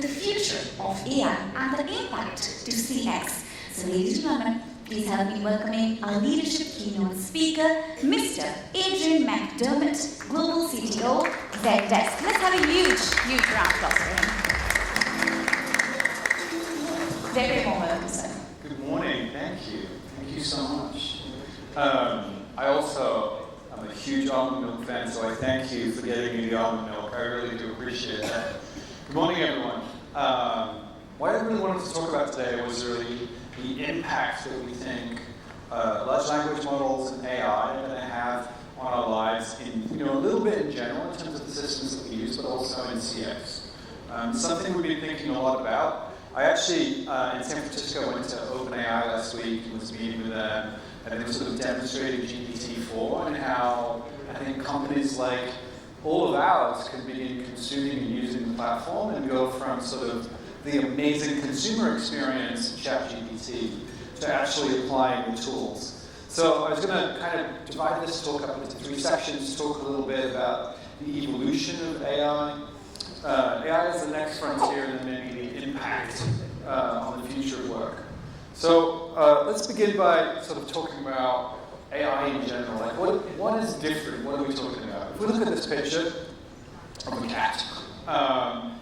the future of AI and the impact to CX. So ladies and gentlemen, please help me welcoming our leadership keynote speaker, Mr. Adrian McDermott, Global CTO, Zendesk. Let's have a huge round of applause for him. Very warm welcome, sir. Good morning, thank you. Thank you so much. I also am a huge almond milk fan, so I thank you for getting me the almond milk. I really do appreciate that. Good morning, everyone. What I really wanted to talk about today was really the impact that we think large language models and AI are going to have on our lives in, a little bit in general in terms of the systems that we use, but also in CX. Something we've been thinking a lot about. I actually, in San Francisco, went to OpenAI last week and was meeting with them, and they were sort of demonstrating GPT-4 and how I think companies like all of ours can begin consuming and using the platform and go from sort of the amazing consumer experience of ChatGPT to actually applying the tools. So I was going to kind of divide this talk up into 3 sections, talk a little bit about the evolution of AI. AI is the next frontier, and then maybe the impact on the future of work. So let's begin by sort of talking about AI in general. Like, what is different? What are we talking about? If we look at this picture of a cat,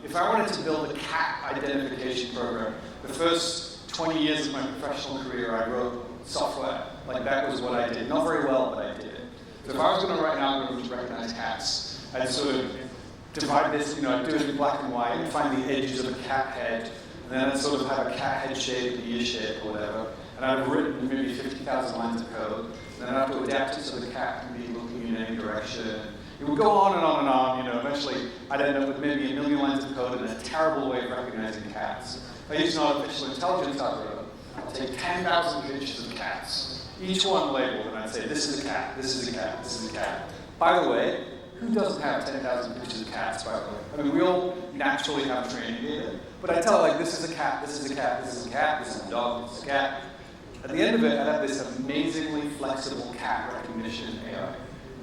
if I wanted to build a cat identification program, the first 20 years of my professional career, I wrote software. Like, that was what I did. Not very well, but I did it. So if I was going to write an algorithm to recognize cats, I'd sort of divide this, I'd do it in black and white and find the edges of a cat head, and then I'd sort of have a cat head shape, an ear shape, or whatever. And I'd have written maybe 50,000 lines of code, and then I'd have to adapt it so the cat can be looking in any direction. It would go on and on and on, Eventually, I'd end up with maybe 1 million lines of code and a terrible way of recognizing cats. I use an artificial intelligence algorithm. I'll take 10,000 pictures of cats, each one labeled, and I'd say, this is a cat, this is a cat, this is a cat. By the way, who doesn't have 10,000 pictures of cats, by the way? I mean, we all naturally have training data. But I tell it like, this is a cat, this is a cat, this is a cat, this is a dog, this is a cat. At the end of it, I have this amazingly flexible cat recognition AI.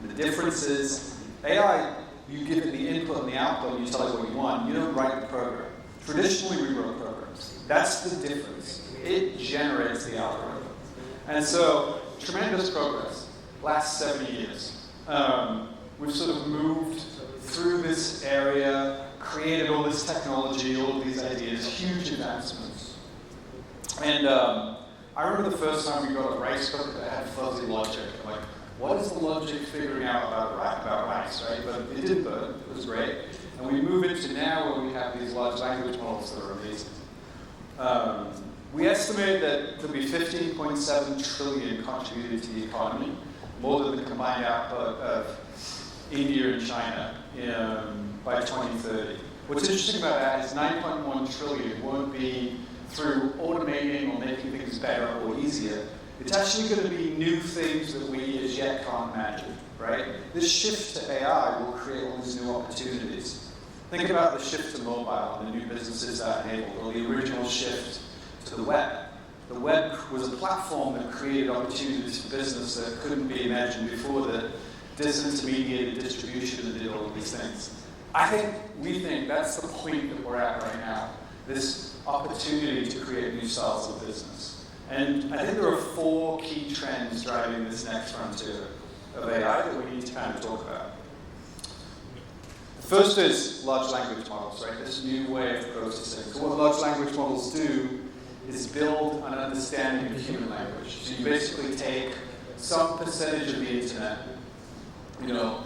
The difference is, AI, you give it the input and the output, and you tell it what you want. You don't write the program. Traditionally, we wrote programs. That's the difference. It generates the algorithm. And so, tremendous progress. Last 7 years. We've sort of moved through this area, created all this technology, all of these ideas, huge advancements. And I remember the first time we got a rice cooker that had fuzzy logic. Like, what is the logic figuring out about rice, right? But it did burn, it was great. And we move into now where we have these large language models that are amazing. We estimate that there'll be 15.7 trillion contributed to the economy, more than the combined output of India and China by 2030. What's interesting about that is 9.1 trillion won't be through automating or making things better or easier. It's actually going to be new things that we as yet can't imagine, right? This shift to AI will create all these new opportunities. Think about the shift to mobile and the new businesses that enabled, or the original shift to the web. The web was a platform that created opportunities for business that couldn't be imagined before, that disintermediated distribution and did all of these things. We think that's the point that we're at right now, this opportunity to create new styles of business. And I think there are 4 key trends driving this next frontier of AI that we need to kind of talk about. The first is large language models, right? This new way of processing. So what large language models do is build an understanding of human language. So you basically take some percentage of the internet, no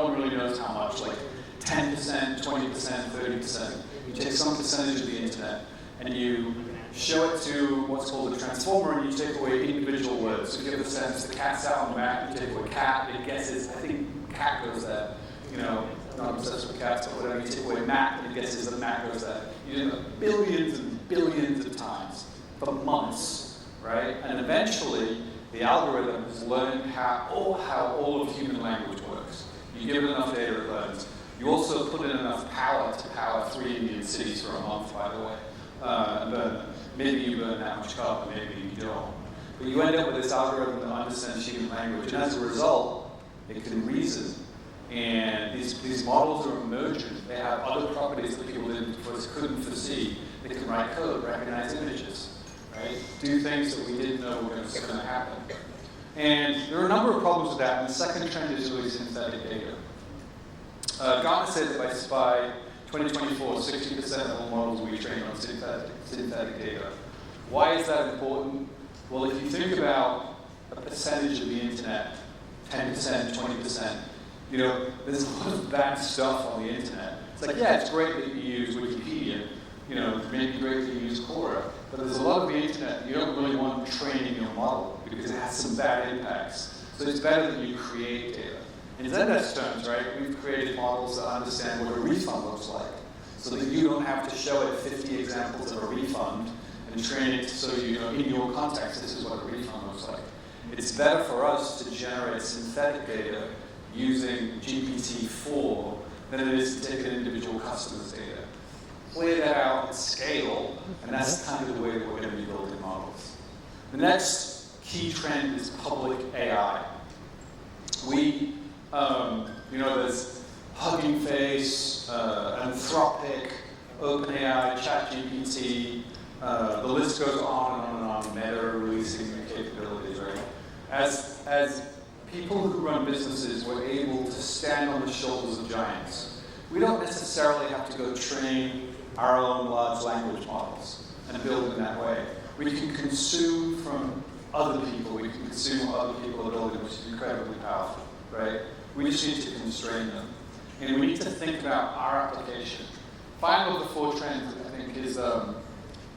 one really knows how much, like 10%, 20%, 30%. You take some percentage of the internet and you show it to what's called a transformer, and you take away individual words. So give the sense the cat's out on the map, you take away cat, it guesses, I think cat goes there. Not obsessed with cats, but whatever, you take away map, and it guesses that map goes there. You do it billions and billions of times for months, right? And eventually, the algorithm has learned how all of human language works. You give it enough data, it learns. You also put in enough power to power 3 Indian cities for a month, by the way. Maybe you burn that much carbon, maybe you don't. But you end up with this algorithm that understands human language, and as a result, it can reason. And these models are emergent. They have other properties that people didn't before us couldn't foresee. They can write code, recognize images, right? Do things that we didn't know were going to happen. And there are a number of problems with that, and the second trend is really synthetic data. Gartner said that by 2024, 60% of all models will be trained on synthetic data. Why is that important? Well, if you think about a percentage of the internet, 10%, 20%, you know, there's a lot of bad stuff on the internet. It's like, yeah, it's great that you use Wikipedia, you know, maybe great that you use Quora, but there's a lot of the internet you don't really want training your model because it has some bad impacts. So it's better that you create data. In Zendesk terms, right, we've created models that understand what a refund looks like, so that you don't have to show it 50 examples of a refund and train it so you know, in your context, this is what a refund looks like. It's better for us to generate synthetic data using GPT-4 than it is to take an individual customer's data. Play that out at scale, and that's kind of the way we're going to be building models. The next key trend is public AI. We, you know, there's Hugging Face, Anthropic, OpenAI, ChatGPT, the list goes on and on and on, Meta releasing new capabilities, right? As people who run businesses, we're able to stand on the shoulders of giants. We don't necessarily have to go train our own large language models and build in that way. We can consume from other people. We can consume what other people are building, which is incredibly powerful, right? We just need to constrain them. And we need to think about our application. Final of the four trends, I think, is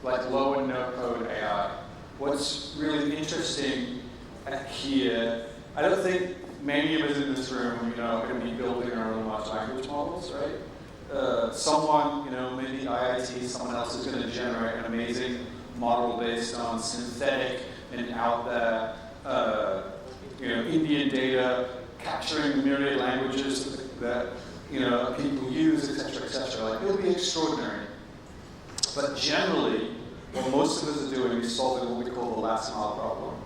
like low and no code AI. What's really interesting here, I don't think many of us in this room, you know, are going to be building our own large language models, right? Someone, you know, maybe IIT, someone else is going to generate an amazing model based on synthetic and out there, you know, Indian data, capturing the myriad languages that, you know, people use, et cetera, like, it'll be extraordinary. But generally, what most of us are doing is solving what we call the last mile problem.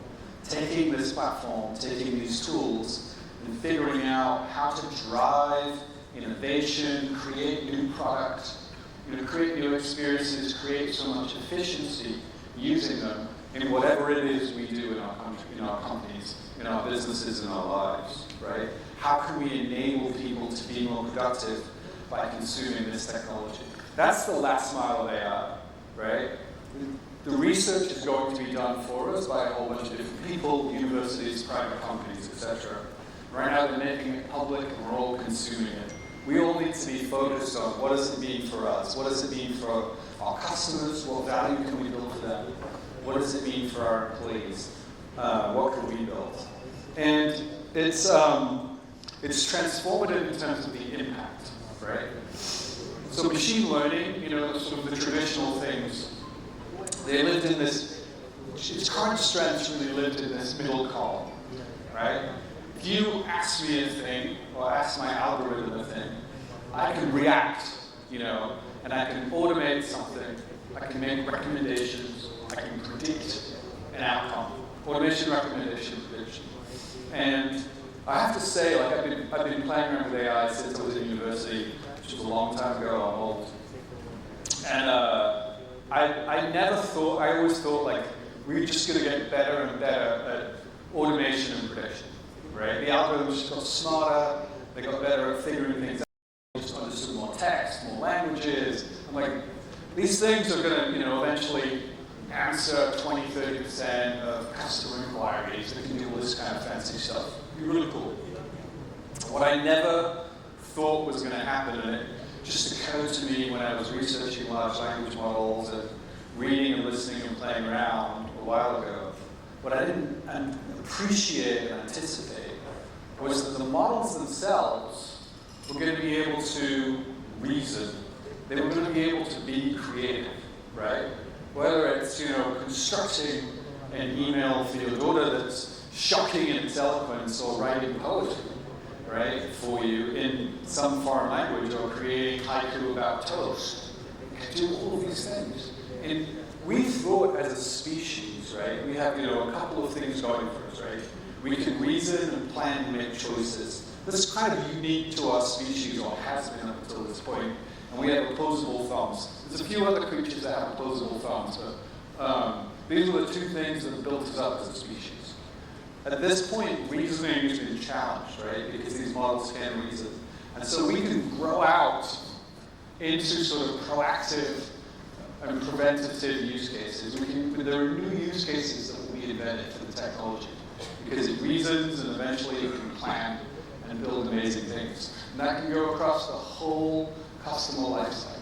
Taking this platform, taking these tools, and figuring out how to drive innovation, create new products, you know, create new experiences, create so much efficiency using them in whatever it is we do in our companies, in our businesses, in our lives, right? How can we enable people to be more productive by consuming this technology? That's the last mile of AI, right? The research is going to be done for us by a whole bunch of different people, universities, private companies, etc. Right now they're making it public and we're all consuming it. We all need to be focused on what does it mean for us? What does it mean for our customers? What value can we build for them? What does it mean for our employees? What can we build? And it's transformative in terms of the impact, right? So machine learning, you know, sort of the traditional things, they lived in this, its current strengths really lived in this middle column, right? If you ask me a thing, or ask my algorithm a thing, I can react, you know, and I can automate something, I can make recommendations, I can predict an outcome. Automation, recommendation, prediction. And I have to say, like, I've been playing around with AI since I was in university, which was a long time ago, I'm old. And I never thought, I always thought, like, we were just going to get better and better at automation and prediction, right? The algorithms just got smarter, they got better at figuring things out, they just understood more text, more languages. I'm like, these things are going to, you know, eventually answer 20, 30% of customer inquiries. They can do all this kind of fancy stuff. It'd be really cool. What I never thought was going to happen, and it just occurred to me when I was researching large language models and reading and listening and playing around a while ago, what I didn't appreciate and anticipate was that the models themselves were going to be able to reason. They were going to be able to be creative, right? Whether it's, you know, constructing an email for your daughter that's shocking in its eloquence, or writing poetry, right, for you in some foreign language, or creating haiku about toast. You can do all of these things. And we thought as a species, right, we have, you know, a couple of things going for us, right? We can reason and plan and make choices. That's kind of unique to our species, or has been up until this point. and we have opposable thumbs. There's a few other creatures that have opposable thumbs, but these are the two things that built us up as a species. At this point, reasoning is being challenged, right? Because these models can reason. And so we can grow out into sort of proactive and preventative use cases. There are new use cases that will be invented for the technology because it reasons and eventually it can plan and build amazing things. And that can go across the whole customer lifecycle,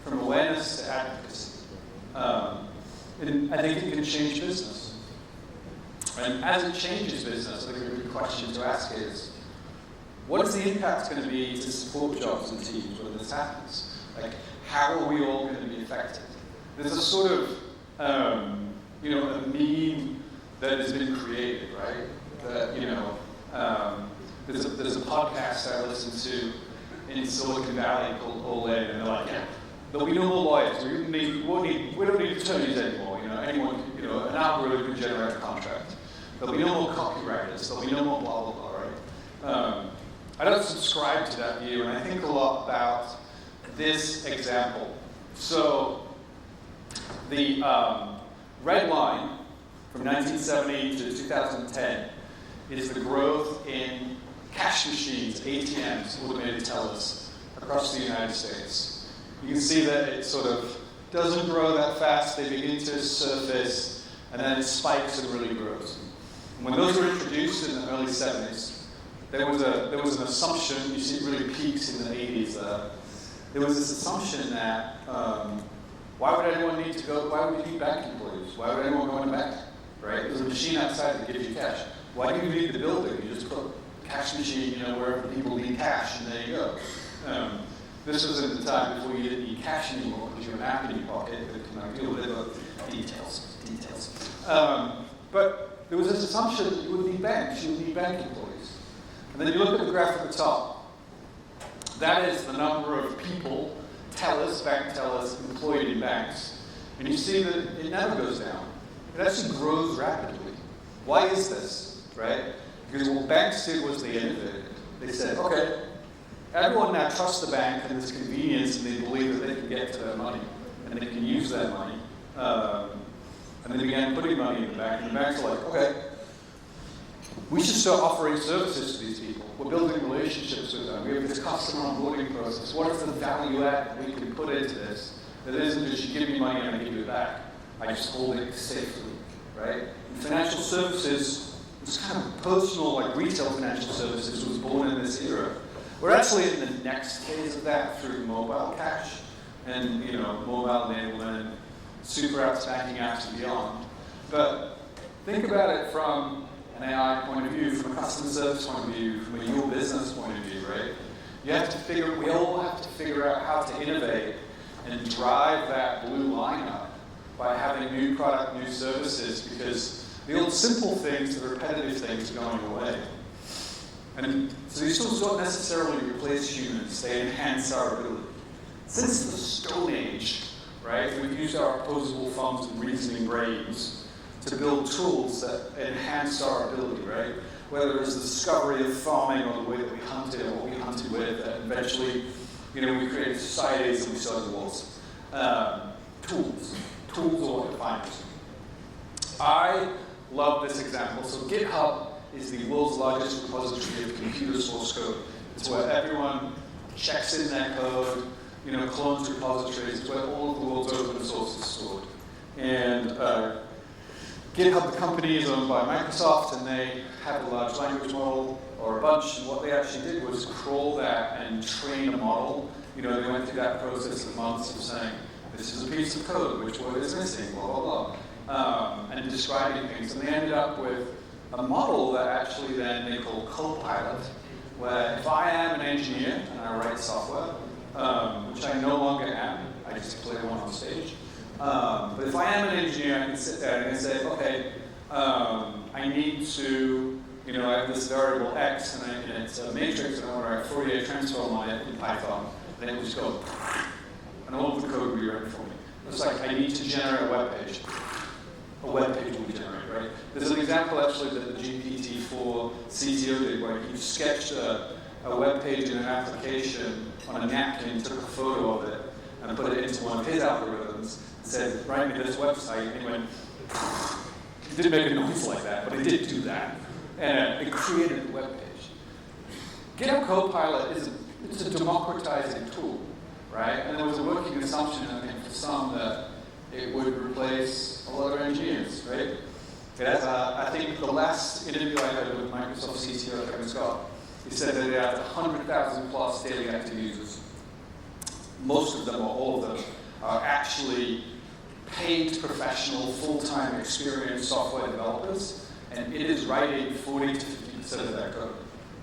from awareness to advocacy. And I think it can change business. And as it changes business, I think a good question to ask is, what is the impact going to be to support jobs and teams when this happens? Like, how are we all going to be affected? There's a sort of, a meme that has been created, right? That, there's a podcast I listen to in Silicon Valley called All In, and they're like, yeah, there'll be no more lawyers. We don't need attorneys anymore. Anyone, an algorithm can generate a contract. There'll be no more copywriters. There'll be no more blah, blah, blah, right? I don't subscribe to that view, and I think a lot about this example. So the red line from 1970 to 2010 is the growth in cash machines, ATMs, automated tellers, across the United States. You can see that it sort of doesn't grow that fast. They begin to surface, and then it spikes and really grows. And when those were introduced in the early 70s, there was an assumption, you see it really peaks in the 80s, there was this assumption that why would anyone need to go, why would you need bank employees? Why would anyone go in a bank, right? There's a machine outside that gives you cash. Why do you need the building? You just put a cash machine, wherever people need cash, and there you go. This was at the time before you didn't need cash anymore because you had an app in your pocket that can deal with details. But there was this assumption that you would need banks, you would need bank employees. And then you look at the graph at the top. That is the number of people, tellers, bank tellers, employed in banks. And you see that it never goes down. It actually grows rapidly. Why is this, right? Because what banks did was they innovated. They said, okay, everyone now trusts the bank and there's convenience and they believe that they can get to their money and they can use their money. And they began putting money in the bank, and the banks were like, okay, we should start offering services to these people. We're building relationships with them. We have this customer onboarding process. What is the value add that we can put into this that isn't just you give me money and I give you it back? I just hold it safely, right? And financial services, this kind of personal, like retail financial services was born in this era. We're actually in the next phase of that through mobile cash and, mobile enablement, super apps, banking apps, and beyond. But think about it from an AI point of view, from a customer service point of view, from a your business point of view, right? We all have to figure out how to innovate and drive that blue line up by having new product, new services, because the old simple things, the repetitive things are going away. And so these tools don't necessarily replace humans, they enhance our ability. Since the Stone Age, right, we've used our opposable thumbs and reasoning brains to build tools that enhance our ability, right? Whether it's the discovery of farming or the way that we hunted or what we hunted with, and eventually, we created societies and we started wars. Tools are what define us. I love this example. So GitHub is the world's largest repository of computer source code. It's where everyone checks in their code, clones repositories. It's where all of the world's open source is stored. And GitHub, the company, is owned by Microsoft, and they have a large language model, or a bunch, and what they actually did was crawl that and train a model. They went through that process of months of saying, this is a piece of code, which word is missing, blah, blah, blah, and describing things. And they ended up with a model that actually then they call Copilot, where if I am an engineer and I write software, which I no longer am, I just play one on stage. But if I am an engineer, I can sit there and I can say, okay, I need to, I have this variable x and it's a matrix and I want to write Fourier transform on it in Python. And it will just go, and all of the code will be written for me. It's like I need to generate a web page. A web page will be generated, right? There's an example actually that the GPT-4 CTO did where he sketched a a web page in an application on a napkin, took a photo of it, and put it into one of his algorithms, and said, write me this website, and he went, he didn't make a noise like that, but he did do that. And it created the web page. GitHub Copilot it's a democratizing tool, right? And there was a working assumption, I think, for some that it would replace a lot of engineers, right? I think the last interview I had with Microsoft CTO Kevin Scott, he said that they have 100,000 plus daily active users. Most of them, or all of them, are actually paid professional, full-time experienced software developers, and it is writing 40 to 50% of that code,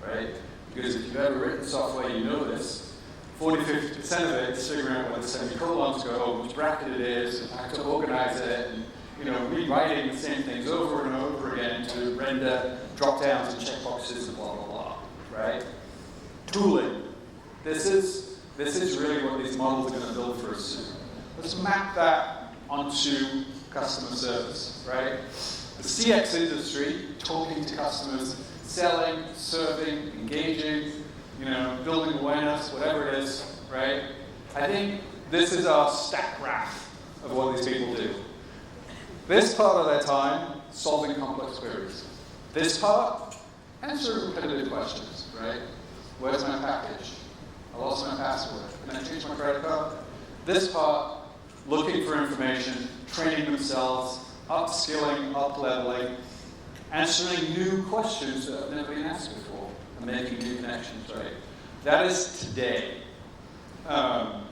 right? Because if you've ever written software, you know this. 40 to 50% of it is figuring out where the semicolons go, which bracket it is, and how to organize it, and rewriting the same things over and over again to render drop-downs and checkboxes and blah, blah, blah, right? Tooling. This is really what these models are going to build for us soon. Let's map that onto customer service, right? The CX industry, talking to customers, selling, serving, engaging, building awareness, whatever it is, right? I think this is our stack graph of what these people do. This part of their time, solving complex queries. This part, answering repetitive questions, right? Where's my package? I lost my password. Can I change my credit card? This part, looking for information, training themselves, upskilling, up-leveling, answering new questions that have never been asked before, and making new connections, right? That is today.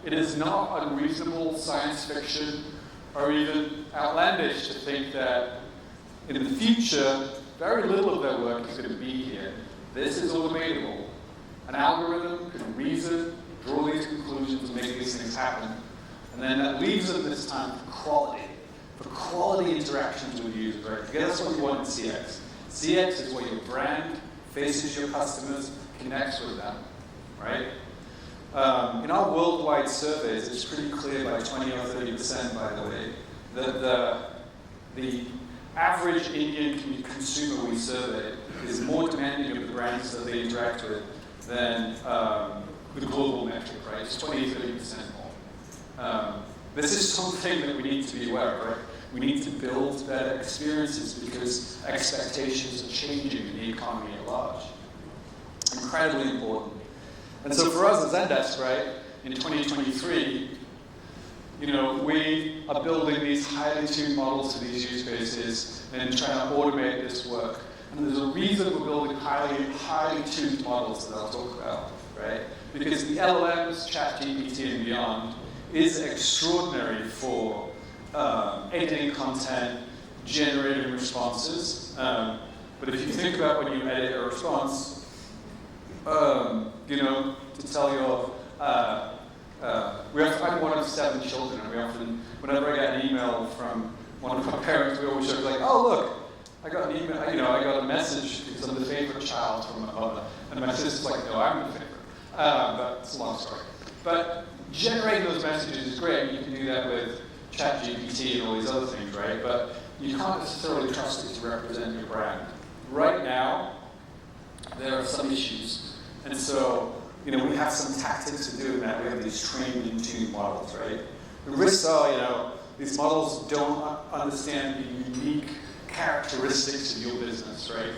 It is not unreasonable science fiction or even outlandish to think that in the future, very little of their work is going to be here. This is automatable. An algorithm can reason, draw these conclusions, and make these things happen. And then that leaves them this time for quality interactions with users, right? Because that's what you want in CX. CX is where your brand faces your customers, connects with them, right? In our worldwide surveys, it's pretty clear by 20 or 30%, by the way, that the average Indian consumer we survey is more demanding of the brands that they interact with than the global metric, right? It's 20 or 30% more. This is something that we need to be aware of, right? We need to build better experiences because expectations are changing in the economy at large. Incredibly important. And so for us at Zendesk, right, in 2023, we are building these highly tuned models for these use cases and trying to automate this work. And there's a reason we're building highly tuned models that I'll talk about, right? Because the LLMs, ChatGPT and beyond, is extraordinary for editing content, generating responses. But if you think about when you edit a response, to tell your, I'm one of 7 children, and we often, whenever I get an email from one of my parents, we always joke like, oh look, I got an email, I got a message because I'm the favorite child from my mother. And my sister's like, no, I'm the favorite. But it's a long story. But generating those messages is great. You can do that with ChatGPT and all these other things, right? But you can't necessarily trust it to represent your brand. Right now, there are some issues. And so, we have some tactics for doing that. We have these trained and tuned models, right? The risks are, these models don't understand the unique characteristics of your business, right?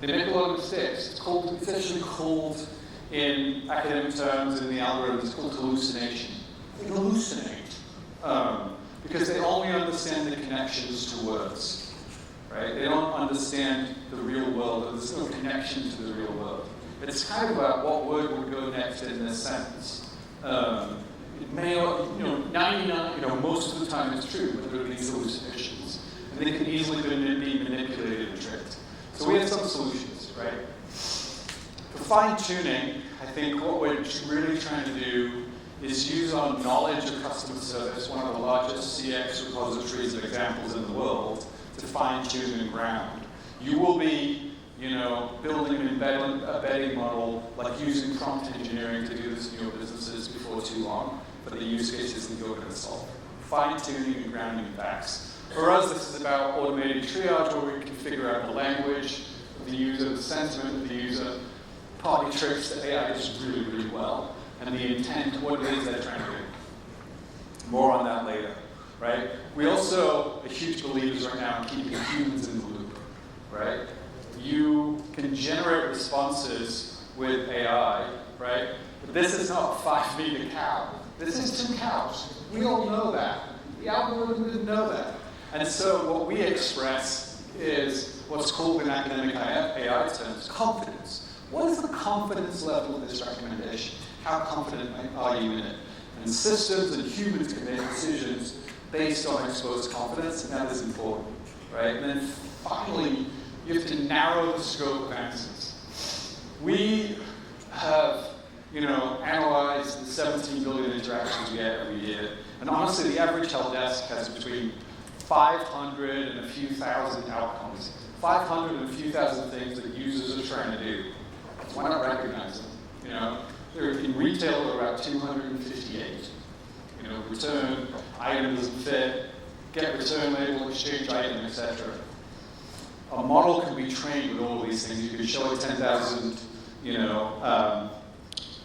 They make a lot of mistakes. It's actually called, in academic terms, in the algorithm, it's called hallucination. They hallucinate because they only understand the connections to words, right? They don't understand the real world. There's no connection to the real world. It's kind of about what word would go next in this sentence. It may, 99, most of the time it's true, but there are these hallucinations. And they can easily be manipulated and tricked. So we have some solutions, right? For fine-tuning, I think what we're really trying to do is use our knowledge of customer service, one of the largest CX repositories of examples in the world, to fine-tune and ground. You will be building an embedding model, like using prompt engineering to do this in your businesses before too long, for the use cases that you're going to solve. Fine-tuning and grounding facts. For us, this is about automated triage, where we can figure out the language of the user, the sentiment of the user, party tricks to AI just really, really well, and the intent, what it is they're trying to do. More on that later, right? We also are huge believers right now in keeping humans in the loop, right? You can generate responses with AI, right? But this is not a 5-meter cow. This is 2 cows. We all know that. The algorithm didn't know that. And so what we express is what's called in academic AI terms, confidence. What is the confidence level of this recommendation? How confident are you in it? And systems and humans can make decisions based on exposed confidence, and that is important, right? And then finally, you have to narrow the scope of answers. We have, analyzed the 17 billion interactions we get every year, and honestly, the average help desk has between 500 and a few thousand outcomes. 500 and a few thousand things that users are trying to do. Why not recognize them? In retail, there are about 258. Return, item doesn't fit, get return label, exchange item, etc. A model can be trained with all of these things. You can show it 10,000,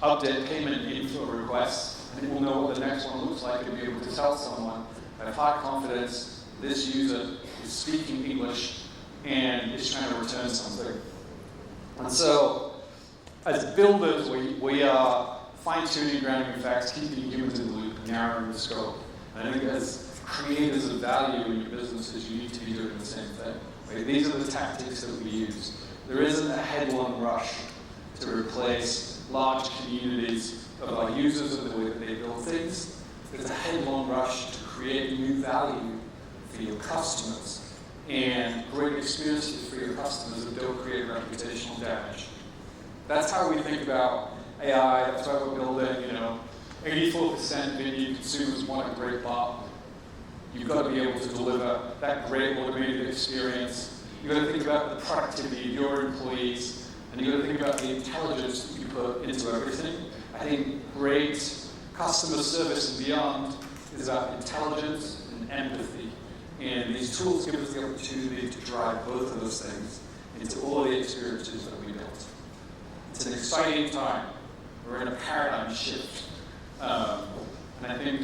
update payment info requests, and it will know what the next one looks like and be able to tell someone, I have high confidence, this user is speaking English and is trying to return something. And so, as builders, we are fine-tuning, grounding facts, keeping humans in the loop, narrowing the scope. And I think as creators of value in your businesses, you need to be doing the same thing. Right? These are the tactics that we use. There isn't a headlong rush to replace large communities of our users and the way that they build things. There's a headlong rush to create new value for your customers and great experiences for your customers that don't create reputational damage. That's how we think about AI. That's why we're building, 84% Indian consumers want a great bot. You've got to be able to deliver that great automated experience. You've got to think about the productivity of your employees, and you've got to think about the intelligence that you put into everything. I think great customer service and beyond is about intelligence and empathy. And these tools give us the opportunity to drive both of those things into all the experiences that we built. It's an exciting time. We're in a paradigm shift. And I think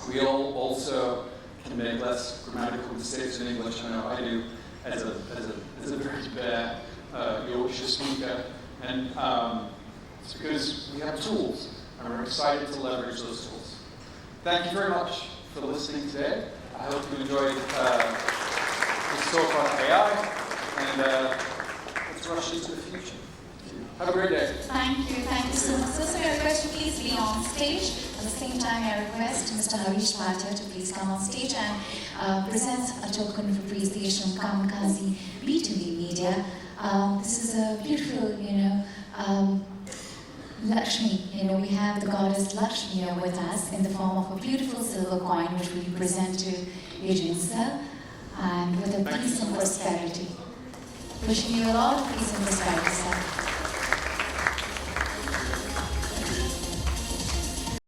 we all also can make less grammatical mistakes in English. I know I do as a very bad Yorkshire speaker. And it's because we have tools, and we're excited to leverage those tools. Thank you very much for listening today. I hope you enjoyed this talk on AI, and let's rush into the future. Have a great day. Thank you so much. So I request you please be on stage. At the same time, I request Mr. Harish Bhatia to please come on stage and present a token of appreciation from Kamikaze B2B Media. This is a beautiful, Lakshmi. We have the goddess Lakshmi with us in the form of a beautiful silver coin, which we present to Adrian sir, and with a peace and prosperity. Wishing you a lot of peace and prosperity, sir.